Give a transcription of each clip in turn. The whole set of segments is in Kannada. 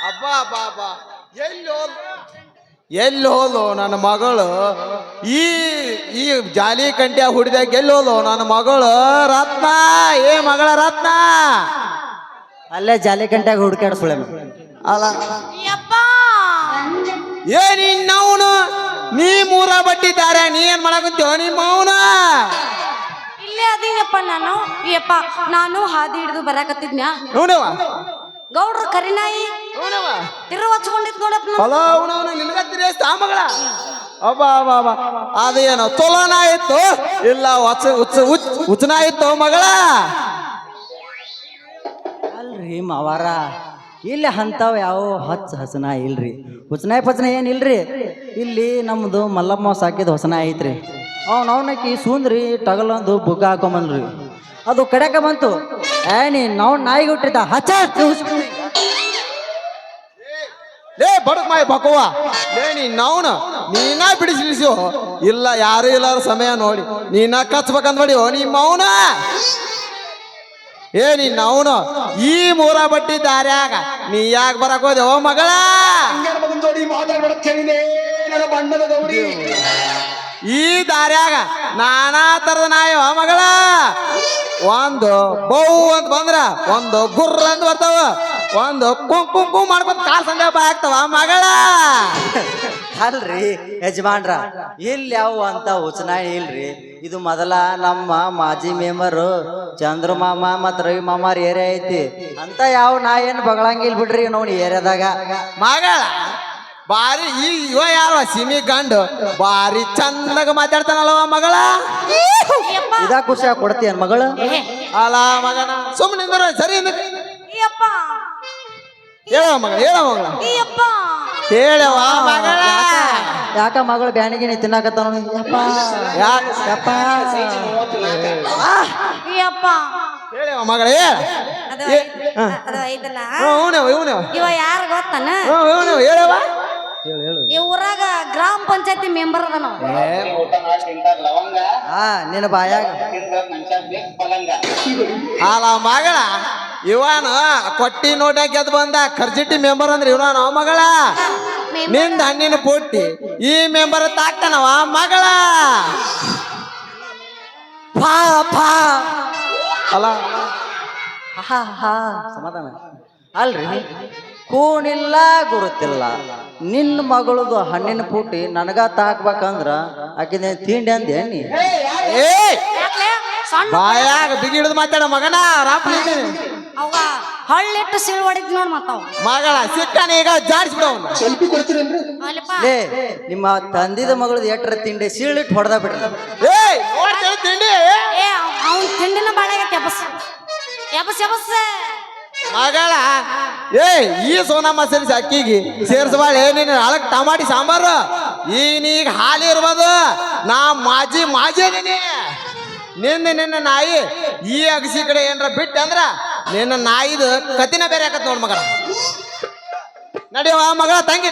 ಅಬ್ಬಾ ಅಬ್ಬಾ ಅಬ್ಬಾ ಎಲ್ಲಿ ಹೋದ್ ಎಲ್ಲಿ ಹೋದ್ಲು ನನ್ನ ಮಗಳು ಈ ಈ ಜಾಲಿ ಕಂಟ್ಯ ಹುಡಿದಾಗ ಎಲ್ಲಿ ಹೋದ್ಲು ನನ್ನ ಮಗಳು ರತ್ನ ಏ ಮಗಳ ರತ್ನ ಅಲ್ಲೇ ಜಾಲಿ ಗಂಟೆಗೆ ಹುಡುಕಾಡ ಸುಳೆ ಅಲ್ಲ ಏ ನಿನ್ನವನು ನೀ ಮೂರ ಬಟ್ಟಿದ್ದಾರೆ ನೀ ಏನ್ ಮಾಡಕಂತೀವ ನಿಮ್ಮ ಅವನ ಇಲ್ಲೇ ಅದೀನಪ್ಪ ನಾನು ಯಪ್ಪ ನಾನು ಹಾದಿ ಹಿಡಿದು ಬರಾಕತ್ತಿದ್ನ್ಯಾ ನೋಡವ ಗೌಡ್ರ ಕರಿನಾಯಿ ನೋಡವ ತಿರು ಹಚ್ಕೊಂಡಿತ್ ನೋಡಪ್ಪ ಹೊಲ ಅವನವನು ನಿನ್ಗತ್ತಿರಿ ಮಗಳ ಅಬ್ಬಾ ಅಬ್ಬಾ ಅಬ್ಬಾ ಅದೇನು ತೊಲನ ಇತ್ತು ಇಲ್ಲ ಉಚ್ಚನ ಇತ್ತು ಮಗಳ ಅಲ್ರಿ ಮಾವಾರ ಇಲ್ಲಿ ಅಂತಾವ ಯಾವ ಹಸನ ಇಲ್ರಿ ಹುಚ್ಚನಾಯಿ ಪಚನ ಏನಿಲ್ರಿ ಇಲ್ಲಿ ನಮ್ದು ಮಲ್ಲಮ್ಮ ಸಾಕಿದ ಹೊಸನ ಐತ್ರಿ ಅವನಕಿ ಸೂಂದ್ರಿ ಟಗಲೊಂದು ಬುಗ್ಗ ಹಾಕೊಂಬಂದ್ರಿ ಅದು ಕಡೆಕ ಬಂತು ನೀ ನಾಯಿಗೆ ಹುಟ್ಟಿದ ಹಚ್ಚ ಲೇ ಬಡಕ್ ಮಾಯಿ ಬಕವ್ವ ಲೇ ನೀನವನು ನೀನ ಬಿಡಿಸಿಳಿಸು ಇಲ್ಲ ಯಾರು ಇಲ್ಲಾರ ಸಮಯ ನೋಡಿ ನೀನ ಕಚ್ಬೇಕಂದ್ ಮಾಡಿ ನಿಮ್ಮ ಅವನ ಏ ನೀನವನು ಈ ಮೂರ ಬಟ್ಟಿ ದಾರ್ಯಾಗ ನೀ ಯಾಕೆ ಬರಕ್ ಹೋದೆ ಓ ಮಗಳ ಈ ದಾರ್ಯಾಗ ನಾನಾ ತರದ ನಾಯಿ ಓ ಮಗಳ ಒಂದು ಬೌ ಅಂತ ಬಂದ್ರ ಒಂದು ಗುರ್ರ ಅಂತ ಬರ್ತಾವ ಒಂದು ಕುಂಕು ಮಾಡ್ಕೊತ ಕಾಲ್ ಸಂದೆ ಆಗ್ತಾವ ಮಗಳ ಅಲ್ರಿ ಯಜಮಾನ್ರ ಇಲ್ಲಿ ಯಾವ ಅಂತ ಹುಚ್ಚನಾಯಿ ಇಲ್ರಿ ಇದು ಮೊದಲ ನಮ್ಮ ಮಾಜಿ ಮೆಂಬರು ಚಂದ್ರ ಮಾಮ ಮತ್ ರವಿ ಮಾಮಾರ ಏರಿಯಾ ಐತಿ ಅಂತ ಯಾವ ನಾಯಿ ಏನ್ ಬಗಳಂಗಿಲ್ ಬಿಡ್ರಿ ನೋಡಿ ಏರಿಯಾದಾಗ ಮಗಳ ಬಾರಿ ಇವ ಯಾರ ಸಿಮಿ ಗಂಡು ಬಾರಿ ಚಂದಾಗ ಮಾತಾಡ್ತಾನಲ್ವ ಮಗಳ ಇದ ಖುಷಿ ಕೊಡ್ತೀಯ ಮಗಳು ಅಲ್ಲ ಮಗನ ಸುಮ್ಮನೆ ಸರಿ ಯಪ್ಪ ಹೇಳವ ಮಗಳ ಹೇಳವ ಮಗಳ ಯಪ್ಪ ಹೇಳವ ಮಗಳ ಯಾಕ ಮಗಳು ಬ್ಯಾಣಿಗಿನಿ ತಿನ್ನಾಕತ್ತಾನ ಯಪ್ಪ ಯಪ್ಪ ಯಪ್ಪ ಹೇಳವ ಮಗಳ ಹೇಳ ಅದು ಐತಲ್ಲ ಇವ ಯಾರು ಗೊತ್ತಾನ ಹೇಳವ ಈ ಊರಾಗ ಗ್ರಾಮ ಪಂಚಾಯತಿ ಮೆಂಬರ್ ಅದ ನಾವು ನಿನ್ನ ಬಾಯಾಗ ಅಲ್ಲ ಮಗಳ ಇವನು ಕೊಟ್ಟಿ ನೋಟ ಗೆದ್ದು ಬಂದ ಖರ್ಚಿಟ್ಟಿ ಮೆಂಬರ್ ಅಂದ್ರೆ ಇವನ ನಾವು ಮಗಳ ನಿಂದ ಹಣ್ಣಿನ ಪುಟ್ಟಿ ಈ ಮೆಂಬರ್ ತಾಕ್ತಾನವ ಮಗಳ ಅಲ್ಲ ಸಮಾಧಾನ ಅಲ್ರಿ ಕೂನಿಲ್ಲ ಗುರುತಿಲ್ಲ ನಿನ್ನ ಮಗಳದು ಹಣ್ಣಿನ ಪುಟ್ಟಿ ನನಗ ತಾಕ್ಬೇಕಂದ್ರ ಆಕಿನ ತಿಂಡಿ ಅಂದೆ ನೀ ಏ ಬಾಯಾಗ ಬಿಗಿ ಹಿಡಿದು ಮಾತಾಡ ಮಗನ ರಾಪ್ಲಿ ಅವಾಗ ಹಳ್ಳಿಟ್ಟು ಸಿಳ್ ಹೊಡಿತ್ ನೋಡ್ ಮತ್ತಾವ ಮಗಳ ಸಿಕ್ಕಾನ ಈಗ ಜಾಡಿಸ್ಬಿಡವನು ಲೇ ನಿಮ್ಮ ತಂದಿದ ಮಗಳದು ಎಟ್ರ ತಿಂಡಿ ಸೀಳಿಟ್ಟು ಹೊಡೆದ ಬಿಡ್ರಿ ಏಯ್ ನೋಡ್ತೇವೆ ತಿಂಡಿ ಅವ್ನ ತಿಂಡಿನ ಬಾಳೆಗ ಎಬಸ್ ಎಬಸ್ ಎಬಸ್ ಮಗಳ ಏ ಈ ಸೋನಮ್ಮ ಸೇರಿಸಿ ಅಕ್ಕಿಗೆ ಸೇರ್ಸಬಾಳ ಏನೇನು ಅಳಕ್ ಟಮಾಟಿ ಸಾಂಬಾರು ಈಗ ಹಾಲು ಇರ್ಬೋದು ನಾ ಮಾಜಿ ನಿನ್ನ ನಾಯಿ ಈ ಅಗಸಿ ಕಡೆ ಏನ್ರ ಬಿಟ್ಟ ಅಂದ್ರ ನಿನ್ನ ನಾಯಿದು ಕತಿನ ಬೇರೆ ಆಕತ್ ನೋಡ್ ಮಗಳ ನಡಿಯವ ಮಗಳ ತಂಗಿ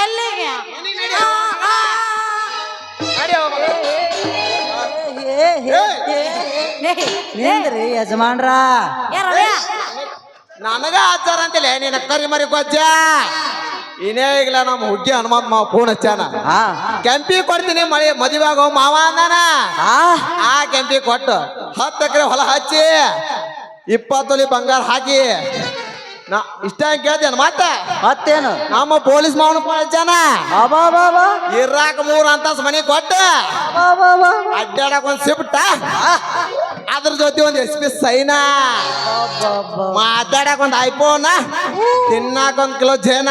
ಎಲ್ಲಿಗೆ ನಿಂದ್ರಿ ಯಜಮಾನ್ರ ನನಗ ಆಚಾರ ಅಂತಿಲ್ಲ ನಿನ್ನ ಕರಿ ಮರಿ ಗೊಜ್ಜ ಇನ್ನೇ ಈಗಲ ನಮ್ಮ ಹುಗ್ಗಿ ಹನುಮಂತ ಮಾವ ಫೋನ್ ಹಚ್ಚಾನ ಕೆಂಪಿ ಕೊಡ್ತೀನಿ ಮದುವೆ ಆಗೋ ಮಾವ ಅಂದಾನ ಆ ಕೆಂಪಿ ಕೊಟ್ಟು 10 ಎಕರೆ ಹೊಲ ಹಚ್ಚಿ 20 ತೊಲಿ ಬಂಗಾರ ಹಾಕಿ ನಾ ಇಷ್ಟ ಕೇಳ್ತೇನೆ ಮತ್ತೇನು ನಮ್ಮ ಪೊಲೀಸ್ ಮಾವನ ಫೋನ್ ಹಚ್ಚಾನ ಇರಾಕ 3 ಅಂತಸ್ ಮನಿ ಕೊಟ್ಟು ಅಡ್ಡಾಡಕ್ ಒಂದ್ ಸಿಪ್ಟ ಅದ್ರ ಜೊತೆ ಒಂದ್ SP ಸೈನಾ ಮಾತಾಡಕ್ ಒಂದ್ ಐಫೋನ್ ತಿನ್ನಾಕ 1 ಕಿಲೋ ಜೇನ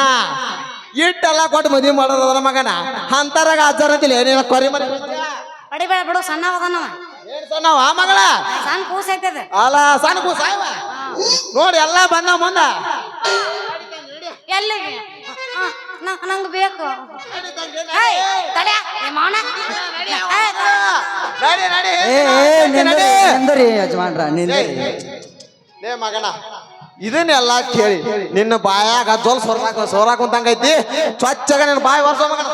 ಇಟ್ಟೆಲ್ಲ ಕೊಟ್ಟು ಮದ್ವಿ ಮಾಡೋದ್ರ ಮಗನ ಅಂತರಾಗ ಆಚಾರ ಅಂತಿಲ್ಲ ಏನೇನ ಕೊರಿ ಮರಿ ಬಡಿಬೇಡ ಬಿಡು ಸಣ್ಣ ಅದನವ ಏನ್ ಸಣ್ಣವ ಮಗಳ ಸಣ್ಣ ಕೂಸ್ ಐತದ ಅಲ್ಲ ಸಣ್ಣ ಕೂಸ ನೋಡಿ ಎಲ್ಲ ಬಂದ ಮುಂದ ಎಲ್ಲಿಗೆ ನಂಗೆ ಬೇಕು ನಿಂದ್ರಿ ಯಜಮಾನ್ರ ನಿಂದ್ರಿ ಲೇ ಮಗನ ಇದನ್ನೆಲ್ಲ ಕೇಳಿ ನಿನ್ನ ಬಾಯಾಗ ಜೋಲ್ ಸೋರಾಕುಂತಂಗೈತಿ ಸ್ವಚ್ಛಗ ನಿನ್ನ ಬಾಯಿ ವರ್ಷ ಮಗನ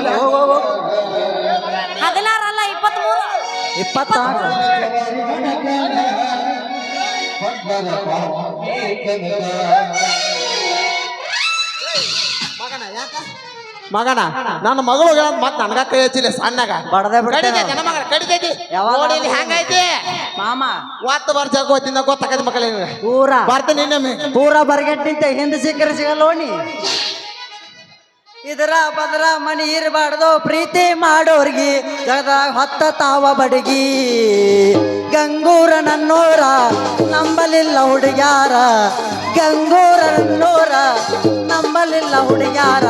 16 ಅಲ್ಲ 23. 24. ಮಗನ ನನ್ನ ಮಗಳು ಮತ್ ನನಗ ಕೈ ಹಚ್ಚಿಲ್ಲ ಸಣ್ಣಗ ಬಡದೇ ಬಿಡ್ತೇನೆ. ಕಡಿತೈತಿ ನನ್ನ ಮಗನ ಕಡಿತೈತಿ ಯಾವಾಗ? ನೋಡಿ ಇಲ್ಲಿ ಹೆಂಗೈತಿ ಮಾಮ ಒತ್ತು ವರ್ಷ ಗೊತ್ತಿಂದ ಗೊತ್ತಾಕೈತಿ ಮಕ್ಕಳ ಪೂರ ಬರ್ತೀನಿ ಇನ್ನೊಮ್ಮೆ ಪೂರ ಬರ್ಗೆಟ್ ನಿಂತ ಹಿಂದೆ ಸಿಕ್ಕರೆ ಸಿಗಲ್ಲ ಓಣಿ. ಇದರ ಬದರ ಮನಿ ಇರಬಾರ್ದು ಪ್ರೀತಿ ಮಾಡೋರ್ಗಿ ಜಗದಾಗ ಹೊತ್ತ ತಾವ ಬಡಗಿ. ಗಂಗೂರ ನನ್ನೂರ ನಂಬಲಿಲ್ಲ ಹುಡುಗ್ಯಾರ, ಗಂಗೂರ ನನ್ನೂರ ನಂಬಲಿಲ್ಲ ಹುಡುಗ್ಯಾರ.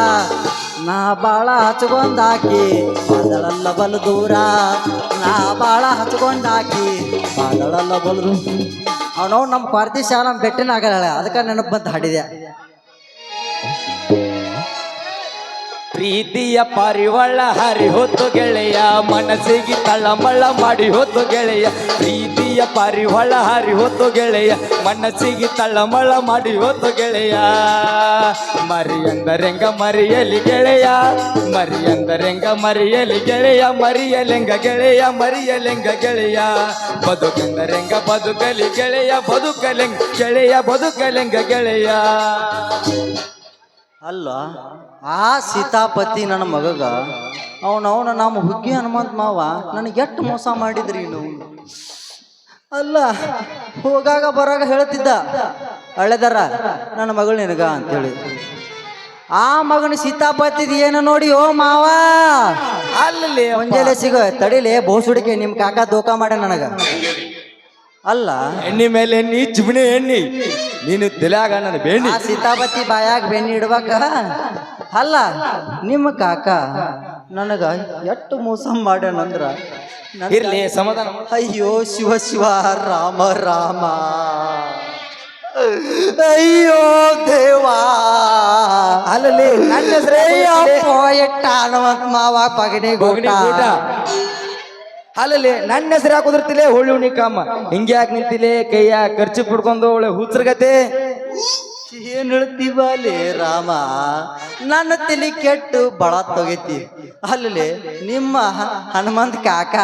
ನಾ ಬಾಳ ಹಚ್ಕೊಂಡಾಕಿ ಬಾದಳಲ್ಲ ಬಲು ದೂರ, ನಾ ಬಾಳ ಹಚ್ಕೊಂಡಾಕಿ ಬಾದಳಲ್ಲ ಬಲು ದೂರ. ಅವನು ನಮ್ಮ ಪಾರ್ತಿ ಶಾಲ ನಮ್ಮ ಬೆಟ್ಟಿನ ಆಗಲ್ಲ, ಅದಕ್ಕೆ ನೆನಪು ಬಂತು ಹಾಡಿದೆ. ಪ್ರೀತಿಯ ಪಾರಿವಾಳ ಹರಿ ಹೊತ್ತು ಗೆಳೆಯ, ಮನಸ್ಸಿಗೆ ತಳ್ಳಮಳ್ಳ ಮಾಡಿ ಹೊತ್ತು ಗೆಳೆಯ. ಪ್ರೀತಿಯ ಪಾರಿವಾಳ ಹರಿ ಹೊತ್ತು ಗೆಳೆಯ, ಮನಸ್ಸಿಗೆ ತಳ್ಳಮಳ್ಳ ಮಾಡಿ ಹೊತ್ತು ಗೆಳೆಯ. ಮರಿ ಎಂದರೆಂಗ ಮರಿಯಲಿ ಗೆಳೆಯ, ಮರಿ ಎಂದರೆಂಗ ಮರಿಯಲಿ ಗೆಳೆಯ, ಮರಿಯಲೆಂಗ ಗೆಳೆಯ, ಮರಿಯಲೆಂಗ ಗೆಳೆಯ. ಬದುಕೆಂದರೆಂಗ ಬದುಕಲಿ ಗೆಳೆಯ, ಬದುಕಲೆಂಗ ಗೆಳೆಯ, ಬದುಕಲೆಂಗ ಗೆಳೆಯ. ಅಲ್ಲ ಆ ಸೀತಾಪತಿ ನನ್ನ ಮಗಗ ಅವನವನ ನಮ್ಮ ಹುಗ್ಗಿ ಹನುಮಂತ ಮಾವ ನನಗೆ ಎಷ್ಟು ಮೋಸ ಮಾಡಿದ್ರಿ ನೀವು. ಅಲ್ಲ ಹೋಗಾಗ ಬರಾಗ ಹೇಳ್ತಿದ್ದ ಹಳೆದರ ನನ್ನ ಮಗಳು ನಿನಗ ಅಂತೇಳಿ. ಆ ಮಗನ ಸೀತಾಪತಿದ್ ಏನು ನೋಡಿ ಓ ಮಾವ ಅಲ್ಲಿ ಮುಂಜಾನೆ ಸಿಗೋ ತಡಿಲೆ ಬೋಸುಡಿಕೆ ನಿಮ್ಮ ಕಾಕ ದೋಖ ಮಾಡ ನನಗ. ಅಲ್ಲ ಎಣ್ಣಿ ಮೇಲೆ ಎಣ್ಣಿ ಚಿಮಣಿ ಎಣ್ಣಿ ನೀನು ತಲೆಯಾಗ ನನ್ನ ಬೇಣಿ. ಆ ಸೀತಾಪತಿ ಬಾಯಾಗ ಬೆನ್ನಿ ಇಡ್ಬೇಕ. ಅಲ್ಲ ನಿಮ್ಮ ಕಾಕ ನನಗ ಎಷ್ಟು ಮೋಸ ಮಾಡ್ಯಾನಂದ್ರ ಇರ್ಲಿ ಸಮಾಧಾನ ಮಾಡು. ಅಯ್ಯೋ ಶಿವ ಶಿವ ರಾಮ ರಾಮ, ಅಯ್ಯೋ ದೇವಾ. ಅಲ್ಲಲ್ಲಿ ನನ್ನ ಹೆಸರೇ ಎಟ್ಟ ಹನುಮಂತ ಮಾವ ಪಗಡಿ ಬೋಗಣಿ ಊಟ. ಅಲ್ಲಲ್ಲಿ ನನ್ನ ಹೆಸರು ಯಾಕೆ ಕುದಿರ್ತಿಲೆ ಹೋಳಿ ಉಣಿ ಕಾಮ ಹಿಂಗೆ ಯಾಕೆ ನಿಂತಿಲೆ ಕೈಯ ಖರ್ಚು ಬಿಡ್ಕೊಂಡು ಒಳ್ಳೆ ಹುಚ್ಚರ್ಗತೆ. ಏನ್ ಹೇಳ್ತೀವಲೇ ರಾಮ, ನನ್ನ ತಲೆ ಕೆಟ್ಟು ಬಳ ತೊಗೈತಿ. ಅಲ್ಲಿ ನಿಮ್ಮ ಹನುಮಂತ ಕಾಕ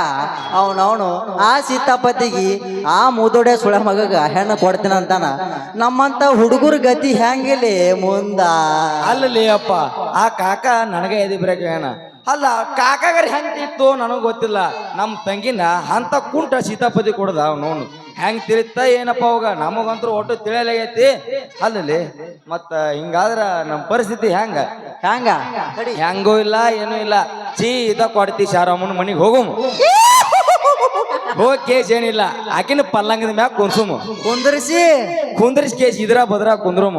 ಅವನವನು ಆ ಸೀತಾಪತಿಗೆ ಆ ಮುದೋಡೆ ಸುಳ ಮಗಗ ಹೆಣ್ಣು ಕೊಡ್ತೀನಂತಾನ. ನಮ್ಮಂತ ಹುಡುಗರ ಗತಿ ಹೆಂಗಿಲಿ ಮುಂದ. ಅಲ್ಲಲ್ಲಿ ಅಪ್ಪ ಆ ಕಾಕ ನನಗೆ ಎದಿ ಬ್ರೇಕ್ ಏನ ಅಲ್ಲ ಕಾಕಾಗರ ಹೆಂಗಿತ್ತು ನನಗೆ ಗೊತ್ತಿಲ್ಲ. ನಮ್ಮ ತಂಗಿನ ಅಂತ ಕುಂಟ ಸೀತಾಪತಿ ಕೊಡದ ಅವನವನು ಹೆಂಗ್ ತಿಳಿತ ಏನಪ್ಪ ಅವಾಗ ನಮಗಂತೂ ಒಟ್ಟು ತಿಳಿಯಲಾಗೈತಿ. ಅಲ್ಲಲ್ಲಿ ಮತ್ತ ಹಿಂಗಾದ್ರ ನಮ್ಮ ಪರಿಸ್ಥಿತಿ ಹೆಂಗ ಹೆಂಗ ಹೆಂಗೂ ಇಲ್ಲ ಏನೂ ಇಲ್ಲ. ಸೀದಾ ಕೊಡ್ತಿ ಶಾರಮ್ಮನ ಮನಿಗೆ ಹೋಗುಮ. ಹೋಗಿ ಕೇಸ್ ಏನಿಲ್ಲ ಆಕಿನ ಪಲ್ಲಂಗದ ಮ್ಯಾಗ ಕುಂದ್ಸುಮ, ಕುಂದ್ರಿಸಿ ಕೇಸ್ ಇದ್ರ ಬದ್ರ ಕುಂದ್ರುಮ,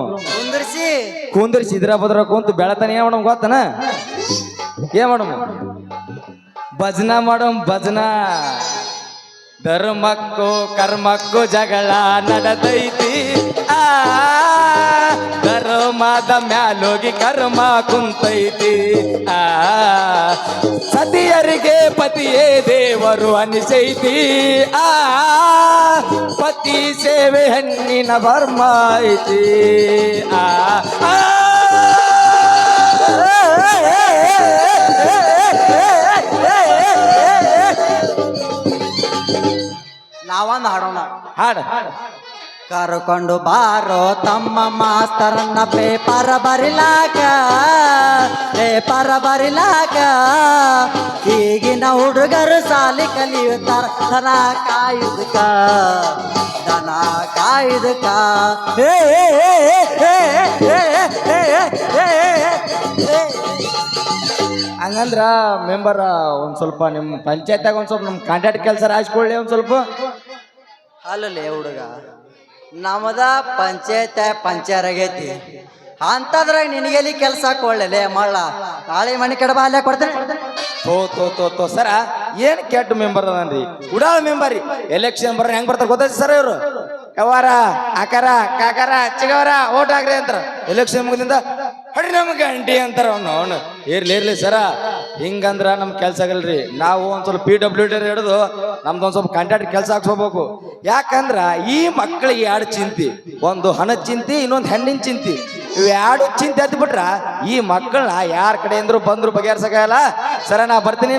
ಕುಂದ್ರಿಸಿ ಇದ್ರ ಬದ್ರ ಕುಂತು ಬೆಳತಾನೆ ಏನ್ ಮಾಡಮ್ ಗೊತ್ತನ? ಏನ್ ಮಾಡಮ್? ಭಜನಾ ಮಾಡಮ್ ಭಜನಾ. ಧರ್ಮಕ್ಕೂ ಕರ್ಮಕ್ಕೂ ಜಗಳ ನಡೆದೈತಿ. ಆ ಧರ್ಮದ ಮ್ಯಾಲೋಗಿ ಕರ್ಮ ಕುಂತೈತಿ. ಆ ಸತಿಯರಿಗೆ ಪತಿಯೇ ದೇವರು ಅನಿಸೈತಿ. ಆ ಪತಿ ಸೇವೆ ಹೆಣ್ಣಿನ ಧರ್ಮ ಐತಿ. ಆ ನಾವೊಂದು ಹಾಡೋಣ. ಹಾಡ ಕರ್ಕೊಂಡು ಬಾರೋ ತಮ್ಮ ಮಾಸ್ತರನ್ನ ಪೇಪರ್ ಬರಿಲಾಕ, ಪೇಪರ್ ಬರಿಲಾಕ. ಈಗಿನ ಹುಡುಗರು ಸಾಲಿ ಕಲಿಯುತ್ತಾರ ದನ ಕಾಯುದಕ, ದನ ಕಾಯುದಕ. ಹಂಗಂದ್ರ ಮೆಂಬರ್ ಒಂದ್ ಸ್ವಲ್ಪ ನಿಮ್ಮ ಪಂಚಾಯತ್ಯಾಗ ಒಂದ್ ಸ್ವಲ್ಪ ನಮ್ ಕಾಂಟ್ಯಾಕ್ಟ್ ಕೆಲಸ ರಾಜ್ಕೊಳ್ಳಿ ಒಂದ್ ಸ್ವಲ್ಪ. ಅಲ್ಲೇ ಹುಡುಗ ನಮ್ಮದ ಪಂಚಾಯತ್ ಆಗೈತಿ ಅಂತದ್ರಾಗ ನಿನಗೆಲ್ಲಿ ಕೆಲಸ ಕೊಳ್ಳಲೆ ಮಳ್ಳ ತಾಳಿ ಮನೆ ಕಡೆ ಬಾಲ್ಯ ಕೊಡ್ತೇನೆ. ತೋ ಸರ ಏನ್ ಕೆಟ್ಟ ಮೆಂಬರ್ ಅದನ್ರಿ, ಉಡಾಳ ಮೆಂಬರ್ ರೀ. ಎಲೆಕ್ಷನ್ ಬರ್ರ ಹೆಂಗ್ ಬರ್ತಾರ ಗೊತ್ತೈತಿ ಸರ್ ಇವ್ರು? ಯವಾರ ಆಕಾರ ಕಾಕಾರ ಚಿಗವರ ಓಟ್ ಹಾಕ್ರಿ ಅಂತಾರ. ಎಲೆಕ್ಷನ್ ಮುಗಿದಿಂದ ಹೊಡಿ ನಮ್ಗೆ ಅಂಟಿ ಅಂತಾರ. ಅವನು ಇರ್ಲಿ ಸರ ಹಿಂಗಂದ್ರ ನಮ್ ಕೆಲ್ಸ ಆಗಲ್ರಿ. ನಾವು ಒಂದ್ ಸ್ವಲ್ಪ PWD ಹಿಡಿದು ನಮ್ದು ಒಂದ್ ಸ್ವಲ್ಪ ಕಾಂಟ್ರಾಕ್ಟ್ ಕೆಲಸ ಹಾಕ್ಸ್ಕೋಬೇಕು. ಯಾಕಂದ್ರ ಈ ಮಕ್ಕಳಿಗೆ ಎರಡು ಚಿಂತಿ, ಒಂದು ಹಣದ ಚಿಂತಿ, ಇನ್ನೊಂದು ಹೆಣ್ಣಿನ ಚಿಂತಿ. ಇವ್ಯಾಡು ಚಿಂತೆ ಎದ್ದು ಬಿಟ್ರ ಈ ಮಕ್ಕಳನ್ನ ಯಾರ ಕಡೆ ಅಂದ್ರು ಬಂದ್ರು ಬಗೆಹರ್ಸಕ್ಕಾಗಲ್ಲ. ಸರ ನಾ ಬರ್ತೀನಿ.